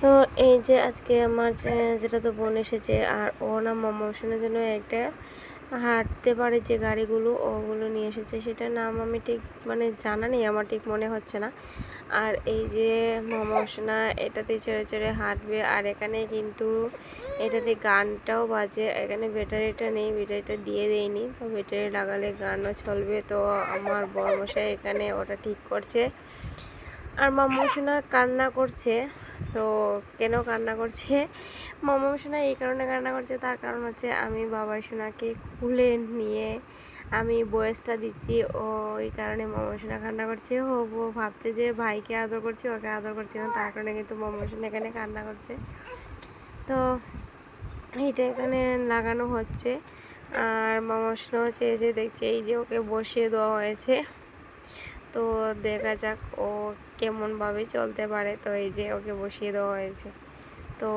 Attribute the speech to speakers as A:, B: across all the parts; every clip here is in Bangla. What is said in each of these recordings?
A: তো এই যে আজকে আমার যেটা তো বোন এসেছে, আর ও না মোশনের জন্য একটা হাঁটতে পারে যে গাড়িগুলো ওগুলো নিয়ে এসেছে। সেটার নাম আমি ঠিক জানা নেই, আমার ঠিক মনে হচ্ছে না। আর এই যে মোশনা এটাতে চড়ে চড়ে হাঁটবে। আর এখানে কিন্তু এটাতে গানটাও বাজে। এখানে ব্যাটারিটা নেই, ব্যাটারিটা দিয়ে দেয়নি, তো ব্যাটারি লাগালে গানও চলবে। তো আমার বড়মশাই এখানে ওটা ঠিক করছে। আর মামুসোনা কান্না করছে। তো কেন কান্না করছে মামুসোনা? এই কারণে কান্না করছে, তার কারণ হচ্ছে আমি বাবাই সোনাকে খুলে নিয়ে আমি বয়সটা দিচ্ছি, ওই কারণে মামুসোনা কান্না করছে। ও ভাবছে যে ভাইকে আদর করছে, ওকে আদর করছে না, তার কারণে কিন্তু মামুসোনা এখানে কান্না করছে। তো এইটা এখানে লাগানো হচ্ছে। আর মামুসোনা হচ্ছে এই যে দেখছে, এই যে ওকে বসিয়ে দেওয়া হয়েছে। তো দেখা যাক ও কেমনভাবে চলতে পারে। তো এই যে ওকে বসিয়ে দেওয়া হয়েছে। তো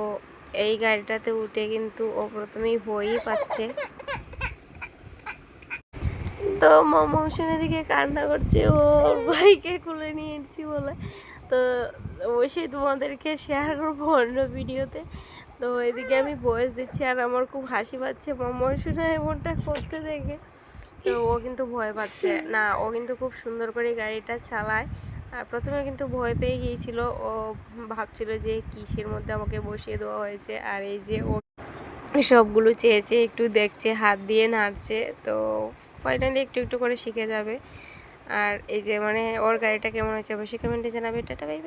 A: এই গাড়িটাতে উঠে কিন্তু ও প্রথমেই ভয়ই পাচ্ছে। তো মামুসেনের দিকে কান্না করছে, ও ভাইকে খুলে নিয়েছি বলে। তো অবশ্যই তোমাদেরকে শেয়ার করবো অন্য ভিডিওতে। তো এদিকে আমি ভয়েস দিচ্ছি, আর আমার খুব হাসি পাচ্ছে মামুসেনা এমনটা করতে দেখে। তো ও কিন্তু ভয় পাচ্ছে না, ও কিন্তু খুব সুন্দর করে গাড়িটা চালায়। আর প্রথমে কিন্তু ভয় পেয়ে গিয়েছিল, ও ভাবছিল যে কিসের মধ্যে আমাকে বসিয়ে দেওয়া হয়েছে। আর এই যে ও সবগুলো চেয়ে চেয়ে একটু দেখছে, হাত দিয়ে নাড়ছে। তো ফাইনালি একটু একটু করে শিখে যাবে। আর এই যে ওর গাড়িটা কেমন হয়েছে অবশ্যই কমেন্টে জানাবে। Tata bye bye.